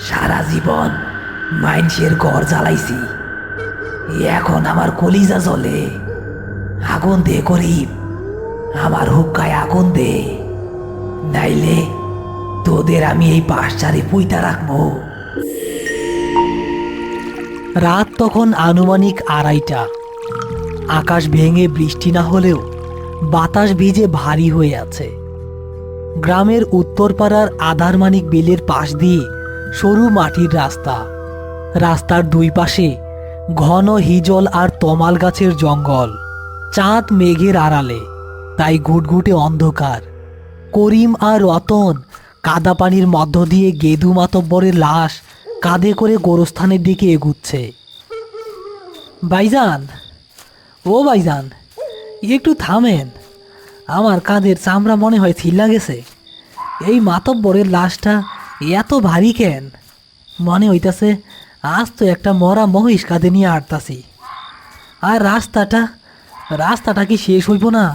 সারা জীবন মাইনষের ঘর জ্বালাইছি, এখন আমার কলিজা জ্বলে। আগুন দে গরিব, আমার হুক্কায় আগুন দে, নাইলে তোদের আমি এই পাশচারে পুইতা রাখবো। রাত তখন আনুমানিক 2:30। আকাশ ভেঙে বৃষ্টি না হলেও বাতাস ভিজে ভারী হয়ে আছে। গ্রামের উত্তরপাড়ার আধারমানিক বিলের পাশ দিয়ে সরু মাটির রাস্তা। রাস্তার দুই পাশে ঘন হিজল আর তমাল গাছের জঙ্গল। চাঁদ মেঘের আড়ালে, তাই ঘুটঘুটে অন্ধকার। করিম আর রতন কাদা পানির মধ্য দিয়ে গেদু মাতব্বরের লাশ কাঁধে করে গোরস্থানের দিকে এগুচ্ছে। ভাইজান, ও ভাইজান, একটু থামেন, আমার কাঁধের চামড়া মনে হয় ছিল্লা গেছে। এই মাতব্বরের লাশটা এত ভারী কেন? মনে হইতাছে আজ তো একটা মরা মহিষ কাঁধে নিয়ে হাঁটতাছি। আর রাস্তাটা কি শেষ হইব না?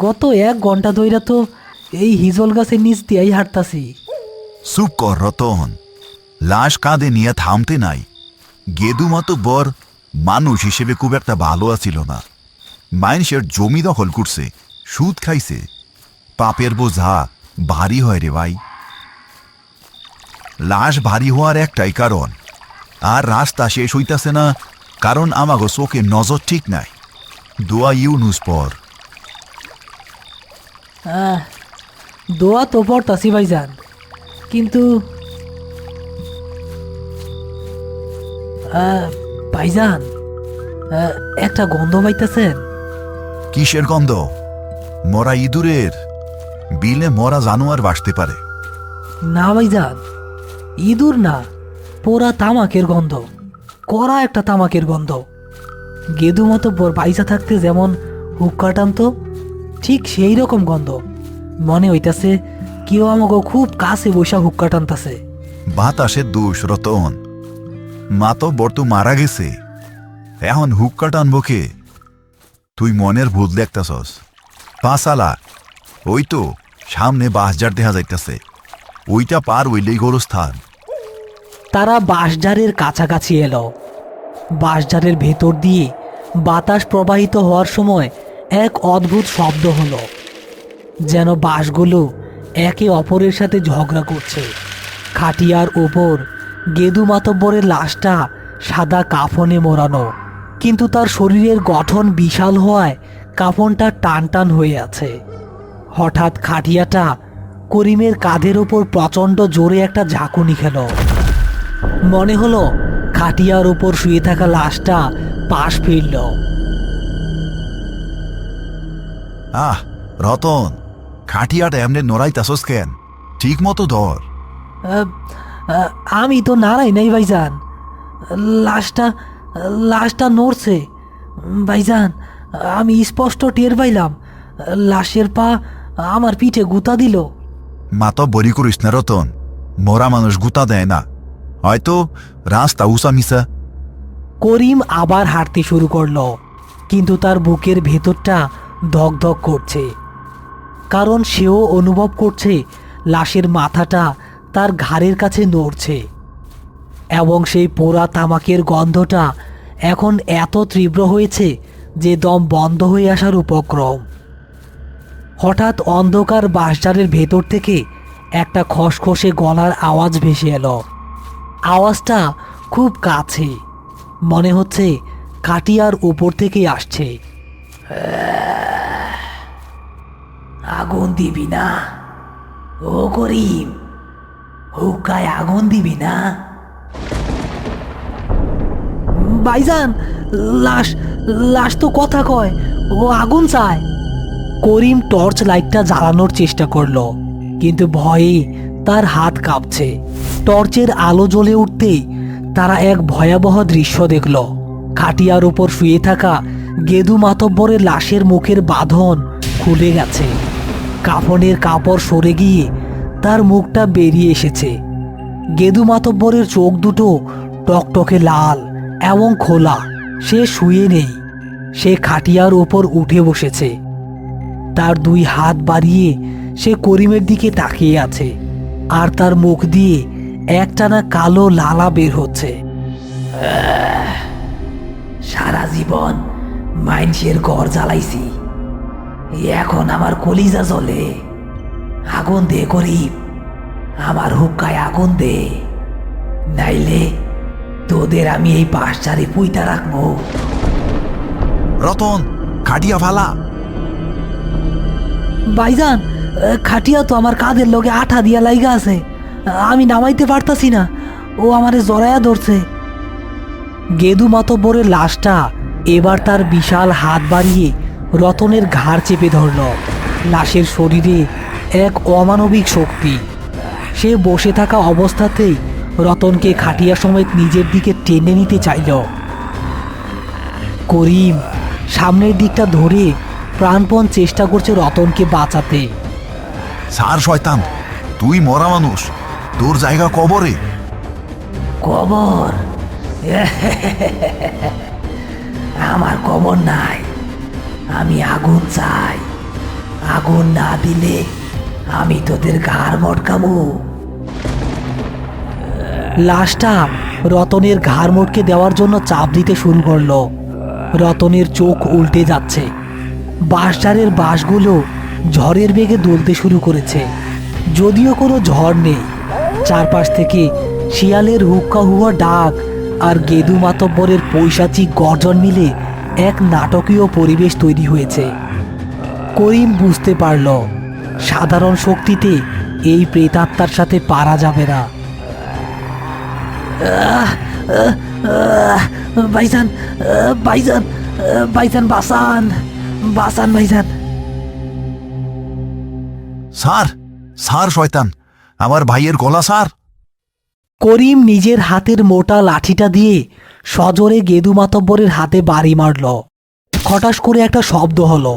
গত 1 ঘন্টা ধইরা তো এই হিজল গাছের নিচ দিয়েই হাঁটতাছি। চুপ কর রতন, লাশ কাঁধে নিয়ে থামতে নাই। গেদু মাতব্বর মানুষ হিসেবে খুব একটা ভালো আছিল না। মাইনষের জমি দখল করছে, সুদ খাইছে। পাপের বোঝা ভারী হয় রে ভাই। লাশ ভারী হওয়ার একটাই কারণ, আর রাস্তা শেষ হইতাছে না কারণ আমাগো চোখে নজর ঠিক নাই। দোয়া ইউনুস পর। দোয়া তো পড়তাছি ভাইজান, কিন্তু ভাইজান, একটা গন্ধ পাইতেছেন? কিসের গন্ধ? মরা ইঁদুরের? বিলে মরা জানোয়ার বাসতে পারে। না ভাইজান, ইঁদুর না, পোড়া তামাকের গন্ধ। কড়া একটা তামাকের গন্ধ। গেদু মতো বাইসা থাকতে যেমন হুক্কা টানতো, ঠিক সেই রকম গন্ধ। মনে হইতাছে কেউ আমাকে খুব কাছে বসা হুক্কা টানতাছে। বাতাসের দোষ রতন, মাতব্বর তো মারা গেছে, এখন হুক্কা টানবো কে? তুই মনের ভূত দেখতাছস। পাঁচালা, ওই তো সামনে বাঁশঝাড় দেখা যাইতাছে, ওইটা পার হইলেই গোরস্থান। তারা বাঁশঝাড়ের কাছাকাছি এলো। বাঁশঝাড়ের ভেতর দিয়ে বাতাস প্রবাহিত হওয়ার সময় এক অদ্ভুত শব্দ হলো, যেন বাঁশগুলো একে অপরের সাথে ঝগড়া করছে। খাটিয়ার ওপর গেদু মাতব্বরের লাশটা সাদা কাফনে মোড়ানো, কিন্তু তার শরীরের গঠন বিশাল হওয়ায় কাফনটা টান টান হয়ে আছে। হঠাৎ খাটিয়াটা করিমের কাঁধের ওপর প্রচণ্ড জোরে একটা ঝাঁকুনি খেল। মনে হলো খাটিয়ার ওপর শুয়ে থাকা লাশটা পাশ ফিরল। আহ রতন, খাটিয়াটা এমনি নড়াইতাছস কেন? ঠিক মতো ধর। আমি তো নাড়াই নাই ভাইজান, লাশটা নড়ছে ভাইজান। আমি স্পষ্ট টের পাইলাম লাশের পা আমার পিঠে গুতা দিল। মাতব্বরি করিস না রতন, মরা মানুষ গুতা দেয় না, হয়তো রাস্তা উঁচা মিশা। করিম আবার হাঁটতে শুরু করলো, কিন্তু তার বুকের ভেতরটা ধকধক করছে, কারণ সেও অনুভব করছে লাশের মাথাটা তার ঘাড়ের কাছে নড়ছে, এবং সেই পোড়া তামাকের গন্ধটা এখন এত তীব্র হয়েছে যে দম বন্ধ হয়ে আসার উপক্রম। হঠাৎ অন্ধকার বাঁশঝাড়ের ভেতর থেকে একটা খসখসে গলার আওয়াজ ভেসে এলো। আওয়াজটা খুব কাছে, মনে হচ্ছে খাটিয়ার উপর থেকেই আসছে। আগুন দিবি না ও করিম? হুক্কায় আগুন দিবি না? ভাইজান, লাশ তো কথা কয়, ও আগুন চায়। করিম টর্চ লাইটটা জ্বালানোর চেষ্টা করলো, কিন্তু ভয়ে তার হাত কাঁপছে। টর্চের আলো জ্বলে উঠতেই তারা এক ভয়াবহ দৃশ্য দেখল। খাটিয়ার উপর শুয়ে থাকা গেদু মাতব্বরের লাশের মুখের বাঁধন খুলে গেছে। কাফনের কাপড় সরে গিয়ে তার মুখটা বেরিয়ে এসেছে। গেদু মাতব্বরের চোখ দুটো টকটকে লাল এবং খোলা। সে শুয়ে নেই, সে খাটিয়ার উপর উঠে বসেছে। তার 2 হাত বাড়িয়ে সে করিমের দিকে তাকিয়ে আছে। আর তার মুখ দিয়ে একটানা কালো লালা বের হচ্ছে। সারা জীবন মাইনসের ঘর জ্বালাইছি, এখন আমার কলিজা জ্বলে। আগুন দে গরিব, আমার হুক্কায় আগুন দে, নাইলে তোদের আমি এই বাঁশঝাড়ে পুইতা রাখবো। রতন, খাটিয়া ফালা। ভাইজান, খাটিয়া তো আমার কাঁধের লগে আঠা দিয়া লাইগা আছে, আমি নামাইতে পারতাছি না, ও আমারে জড়ায়া ধরছে। গেদু মাতব্বরের লাশটা এবার তার বিশাল হাত বাড়িয়ে রতনের ঘাড় চেপে ধরল। লাশের শরীরে এক অমানবিক শক্তি। সে বসে থাকা অবস্থাতেই রতনকে খাটিয়া সমেত নিজের দিকে টেনে নিতে চাইল। করিম সামনের দিকটা ধরে প্রাণপণ চেষ্টা করছে রতনকে বাঁচাতে। সার শয়তান, তুই মরা মানুষ, তোর জায়গা কবরে। কবর? আমার কবর নাই, আমি আগুন চাই। আগুন না দিলে আমি তোদের ঘাড় মটকাবো। লাশটা রতনের ঘাড় মোটকে দেওয়ার জন্য চাপ দিতে শুরু করলো। রতনের চোখ উল্টে যাচ্ছে। বাঁশঝাড়ের বাঁশগুলো ঝড়ের বেগে দুলতে শুরু করেছে, যদিও কোনো ঝড় নেই। চারপাশ থেকে শিয়ালের হুক্কা হুয়া ডাক আর গেদু মাতব্বরের পৈশাচিক গর্জন মিলে এক নাটকীয় পরিবেশ তৈরি হয়েছে। করিম বুঝতে পারল সাধারণ শক্তিতে এই প্রেতাত্মার সাথে পারা যাবে না। ভাইজান, ভাইজান, ভাইজান, বাঁচান, বাঁচান ভাইজান। সার, সার শয়তান, আমার ভাইয়ের গলা সার। করিম নিজের হাতের মোটা লাঠিটা দিয়ে সজোরে গেদু মাতব্বরের হাতে বাড়ি মারল। খটাস করে একটা শব্দ হলো,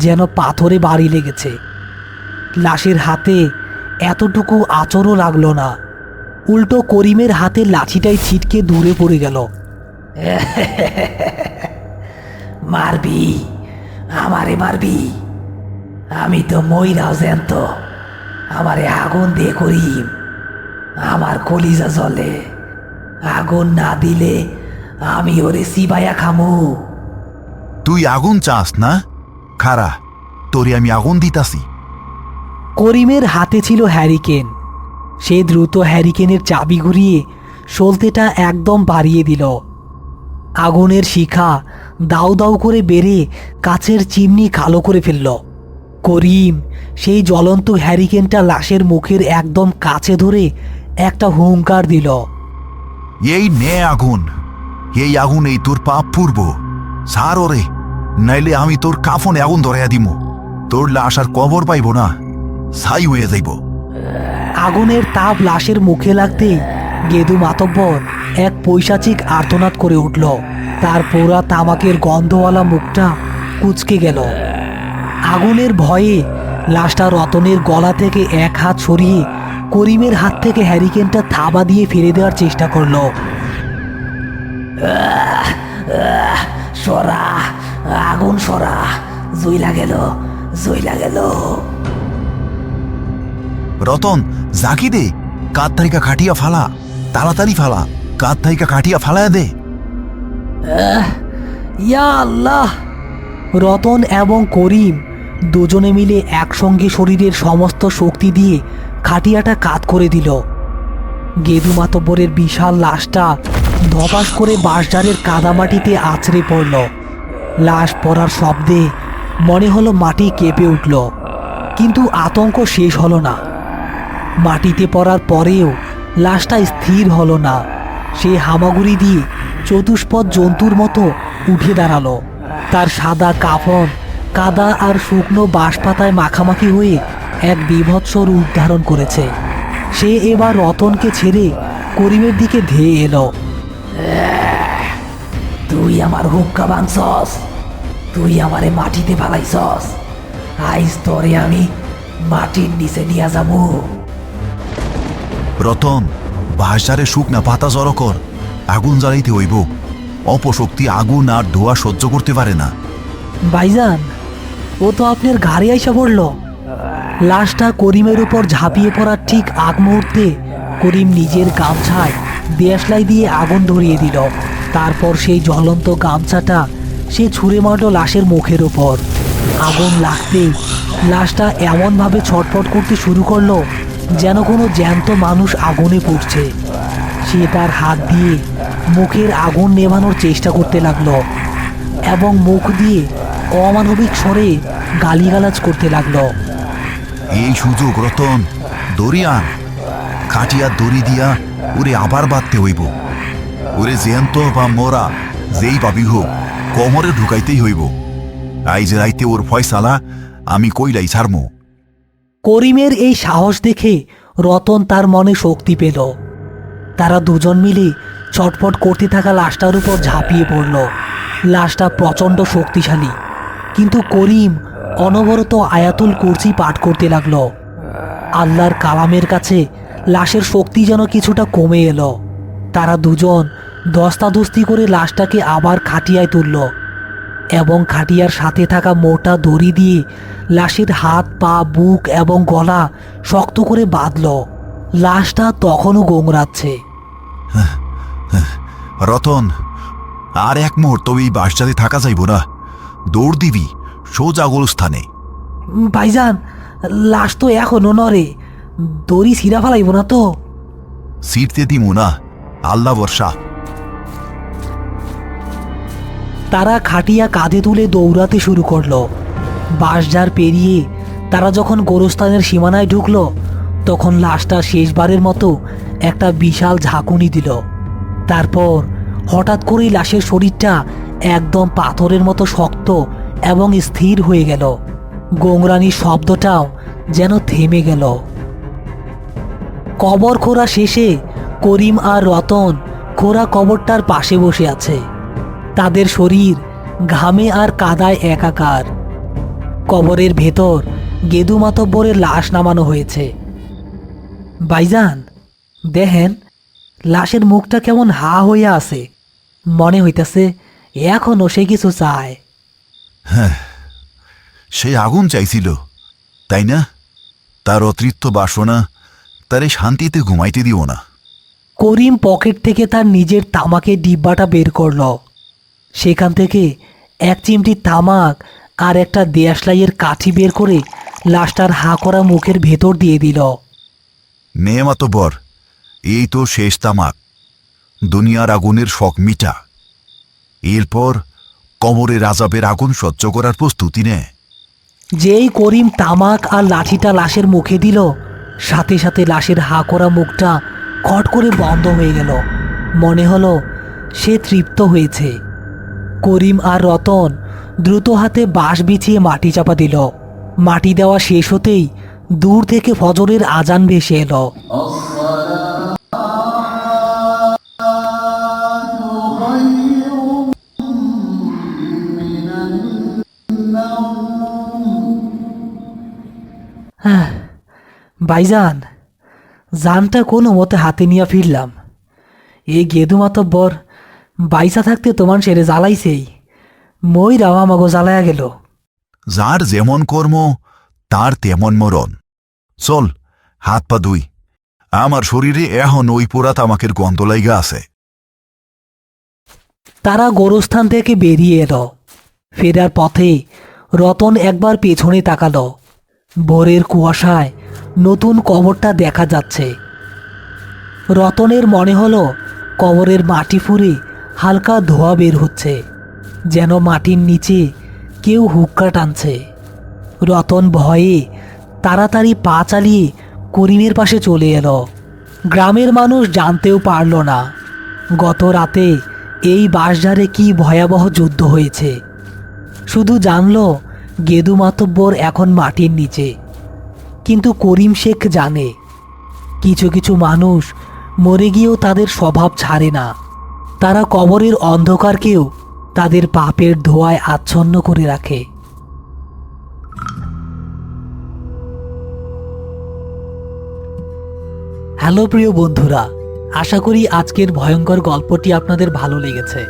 যেন পাথরে বাড়ি লেগেছে। লাশের হাতে এতটুকু আঁচড়ও লাগলো না, উল্টো করিমের হাতের লাঠিটাই ছিটকে দূরে পড়ে গেল। মারবি, আমারে মারবি? আমি তো মইরাও জ্যান্ত, আমারে আগুন দিয়ে করিম, আমার কলিজা জ্বলে। আগুন না দিলে আমি ওরে সিবাইয়া খামু। তুই আগুন চাস না? খারা, তোরে আমি আগুন দিতাছি। করিমের হাতে ছিল হ্যারিকেন। সে দ্রুত হ্যারিকেনের চাবি ঘুরিয়ে সলতেটা একদম বাড়িয়ে দিল। আগুনের শিখা দাউ দাউ করে বেড়ে কাছের চিমনি কালো করে ফেলল। করিম সেই জ্বলন্ত হ্যারিকেনটা লাশের মুখের একদম কাছে ধরে একটা হুঙ্কার দিল। এই নে আগুন, এই আগুন এই তোর পাপ পূর্ব। সার ওরে, নাইলে আমি তোর কাফনে আগুন ধরাইয়া দিমু। তোর লাশ আর কবর পাইব না, ছাই হয়ে যাইব। আগুনের তাপ লাশের মুখে লাগতেই গেদু মাতব্বর এক পৈশাচিক আর্তনাদ করে উঠল। তার পোড়া তামাকের গন্ধওয়ালা মুখটা কুঁচকে গেল। আগুনের ভয়ে লাশটা রতনের গলা থেকে এক হাত সরিয়ে করিমের হাত থেকে হ্যারিকেনটা থাবা দিয়ে ফেলে দেওয়ার চেষ্টা করল। সরা, আগুন সরা, জইলা গেল, জইলা গেল। রতন, জাকি দে, কাত থাইকা খাটিয়া ফালা, তাড়াতাড়ি ফালা, কাত থাইকা খাটিয়া ফালায়া দে। ইয়া আল্লাহ! রতন এবং করিম দুজনে মিলে একসঙ্গে শরীরের সমস্ত শক্তি দিয়ে খাটিয়াটা কাত করে দিল। গেদু মাতব্বরের বিশাল লাশটা ধপাস করে বাঁশঝাড়ের কাদামাটিতে আছড়ে পড়ল। লাশ পড়ার শব্দে মনে হলো মাটি কেঁপে উঠল, কিন্তু আতঙ্ক শেষ হলো না। মাটিতে পড়ার পরেও লাশটা স্থির হলো না। সে হামাগুড়ি দিয়ে চতুষ্পদ জন্তুর মতো উঠে দাঁড়ালো। তার সাদা কাফন কাদা আর শুকনো বাঁশপাতায় মাখামাখি হয়ে এক বীভৎস রূপ ধারণ করেছে। সে এবার রতনকে ছেড়ে করিমের দিকে ধেয়ে এলো। তুই আমার হুক্কা ভাঙছস, তুই আমারে মাটিতে ফালাইছস, আইজ তোরে আমি মাটির নিচে নিয়ে যাবো। রতন, বাঁশঝাড়ে শুকনা পাতা জড়ো কর, আগুন জ্বালাইতে হইব। অপশক্তি আগুন আর ধোঁয়া সহ্য করতে পারে না। ভাইজান, ও তো আপনার ঘাড়ে আইসা পড়ল। লাশটা করিমের উপর ঝাঁপিয়ে পড়ার ঠিক আগ মুহূর্তে করিম নিজের গামছায় দেশলাই দিয়ে আগুন ধরিয়ে দিল। তারপর সেই জ্বলন্ত গামছাটা সে ছুঁড়ে মারল লাশের মুখের ওপর। আগুন লাগতেই লাশটা এমনভাবে ছটফট করতে শুরু করলো যেন কোনো জ্যান্ত মানুষ আগুনে পুড়ছে। সে তার হাত দিয়ে মুখের আগুন নেভানোর চেষ্টা করতে লাগলো এবং মুখ দিয়ে অমানবিক স্বরে গালিগালাজ করতে লাগলো। এই সুযোগ রতন, দরিয়ান খাটিয়া দড়ি দিয়া ওরে আবার বাঁধতে হইব। ওরে জ্যান্ত বা মরা যেই পাবি হোক কোমরে ঢুকাইতেই হইব। আইজ রাইতে ওর ফয়সালা আমি কইলাই ছাড়মু। করিমের এই সাহস দেখে রতন তার মনে শক্তি পেল। তারা দুজন মিলে ছটফট করতে থাকা লাশটার উপর ঝাঁপিয়ে পড়ল। লাশটা প্রচণ্ড শক্তিশালী, কিন্তু করিম অনবরত আয়াতুল কুরসি পাঠ করতে লাগলো। আল্লাহর কালামের কাছে লাশের শক্তি যেন কিছুটা কমে এলো। তারা দুজন দস্তাদস্তি করে লাশটাকে আবার খাটিয়ায় তুলল এবং খাটিয়ার সাথে থাকা মোটা দড়ি দিয়ে লাশের হাত, পা, বুক এবং গলা শক্ত করে বাঁধল। লাশটা তখনও গোংরাচ্ছে। রতন, আর এক মুহূর্ত এই বাসটাতে থাকা যাইব না। দৌড় দিবি সোজা গোলস্থানে। ভাইজান, লাশ তো এখনো নড়ে, দড়ি ছিঁড়া ফেলাইব না তো? সিটতে দিমু না, আল্লাহ বর্ষা। তারা খাটিয়া কাঁধে তুলে দৌড়াতে শুরু করলো। বাঁশঝাড় পেরিয়ে তারা যখন গোরস্থানের সীমানায় ঢুকলো, তখন লাশটা শেষবারের মতো একটা বিশাল ঝাঁকুনি দিল। তারপর হঠাৎ করেই লাশের শরীরটা একদম পাথরের মতো শক্ত এবং স্থির হয়ে গেল। গোংরানির শব্দটাও যেন থেমে গেল। কবর খোঁড়া শেষে করিম আর রতন খোঁড়া কবরটার পাশে বসে আছে। তাদের শরীর ঘামে আর কাদায় একাকার। কবরের ভেতর গেদু মাতব্বরের লাশ নামানো হয়েছে। ভাইজান, দেখেন লাশের মুখটা কেমন হা হইয়া আছে। মনে হইতেছে এখনো সে কিছু চায়। সে আগুন চাইছিল, তাই না? তার অতৃপ্ত বাসনা তারে শান্তিতে ঘুমাইতে দিও না। করিম পকেট থেকে তার নিজের তামাকের ডিব্বাটা বের করল। সেখান থেকে এক চিমটি তামাক আর একটা দেশলাইয়ের কাঠি বের করে লাশটার হা করা মুখের ভেতর দিয়ে দিল। নে মাতব্বর, এই তো শেষ তামাক। দুনিয়ার আগুনের শখ মিটা। এরপর কবরের আজাবের আগুন সহ্য করার প্রস্তুতি নে। যেই করিম তামাক আর লাঠিটা লাশের মুখে দিল, সাথে সাথে লাশের হা করা মুখটা খট করে বন্ধ হয়ে গেল। মনে হলো সে তৃপ্ত হয়েছে। করিম আর রতন দ্রুত হাতে বাঁশ বিছিয়ে মাটি চাপা দিল। মাটি দেওয়া শেষ হতেই দূর থেকে ফজরের আজান ভেসে এলো। ভাইজান, জানটা কোনো মতে হাতে নিয়ে ফিরলাম। এই গেদু মাতব্বর বাইসা থাকতে তোমার সেরে জ্বালাইছেই, মই রাওয়া মাগো জ্বালায়া গেল। যার যেমন কর্ম তার তেমন মরণ। চল, হাত পা ধুই। আমার শরীরে এখন ওই পোড়া তামাকের গন্ধ লাইগা আছে। তারা গোরস্থান থেকে বেরিয়ে এলো। ফেরার পথে রতন একবার পেছনে তাকালো। ভোরের কুয়াশায় নতুন কবরটা দেখা যাচ্ছে। রতনের মনে হলো কবরের মাটি ফুঁড়ে হালকা ধোঁয়া বের হচ্ছে, যেন মাটির নিচে কেউ হুক্কা টানছে। রতন ভয়ে তাড়াতাড়ি পা চালিয়ে করিমের পাশে চলে এলো। গ্রামের মানুষ জানতেও পারল না গত রাতে এই বাঁশঝাড়ে কি ভয়াবহ যুদ্ধ হয়েছে। শুধু জানল গেদু মাতব্বর এখন মাটির নিচে। কিন্তু করিম শেখ জানে কিছু কিছু মানুষ মরে গিয়েও তাদের স্বভাব ছাড়ে না। তারা কবরের অন্ধকারকেও তাদের পাপের ধোঁয়ায় আচ্ছন্ন করে রাখে। হ্যালো প্রিয় বন্ধুরা, আশা করি আজকের ভয়ঙ্কর গল্পটি আপনাদের ভালো লেগেছে।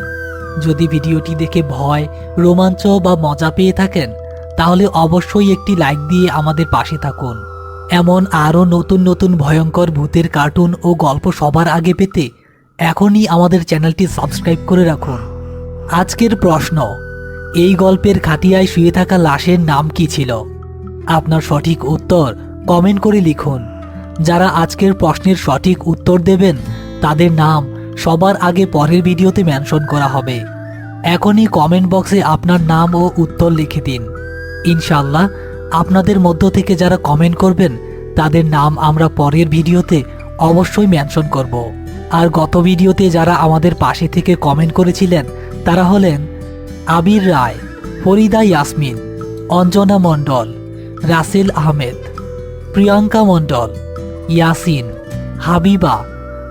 যদি ভিডিওটি দেখে ভয়, রোমাঞ্চ বা মজা পেয়ে থাকেন, তাহলে অবশ্যই একটি লাইক দিয়ে আমাদের পাশে থাকুন। এমন আরও নতুন নতুন ভয়ঙ্কর ভূতের কার্টুন ও গল্প সবার আগে পেতে এখনই আমাদের চ্যানেলটি সাবস্ক্রাইব করে রাখুন। আজকের প্রশ্ন, এই গল্পের খাটিয়ায় শুয়ে থাকা লাশের নাম কি ছিল? আপনার সঠিক উত্তর কমেন্ট করে লিখুন। যারা আজকের প্রশ্নের সঠিক উত্তর দেবেন তাদের নাম সবার আগে পরের ভিডিওতে মেনশন করা হবে। এখনই কমেন্ট বক্সে আপনার নাম ও উত্তর লিখে দিন। ইনশাআল্লাহ আপনাদের মধ্য থেকে যারা কমেন্ট করবেন তাদের নাম আমরা পরের ভিডিওতে অবশ্যই মেনশন করব। আর গত ভিডিওতে যারা আমাদের পাশে থেকে কমেন্ট করেছিলেন তারা হলেন Abir Roy, Farida Yasmin, Anjana Mondal, Rasel Ahmed, Priyanka Mondal, Yasin, Habiba,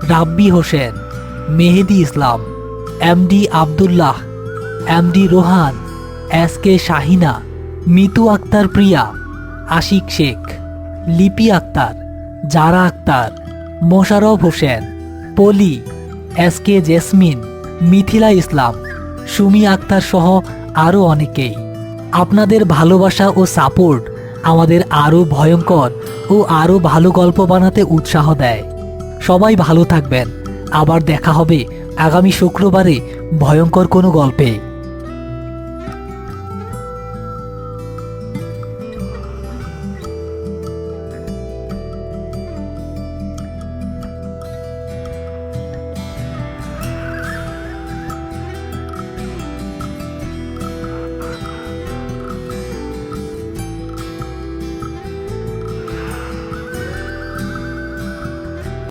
Rabbi Hossain, Mehedi Islam, MD Abdullah, MD Rohan, SK Shahina, Mitu Akter Priya, Ashik Sheikh, Lipi Akter, Zara Akter, Mosharraf Hossain, Poli, SK Jesmin, Mithila Islam, Sumi Akter সহ আরও অনেকেই। আপনাদের ভালোবাসা ও সাপোর্ট আমাদের আরও ভয়ঙ্কর ও আরও ভালো গল্প বানাতে উৎসাহ দেয়। সবাই ভালো থাকবেন। আবার দেখা হবে আগামী শুক্রবারে ভয়ঙ্কর কোনো গল্পে।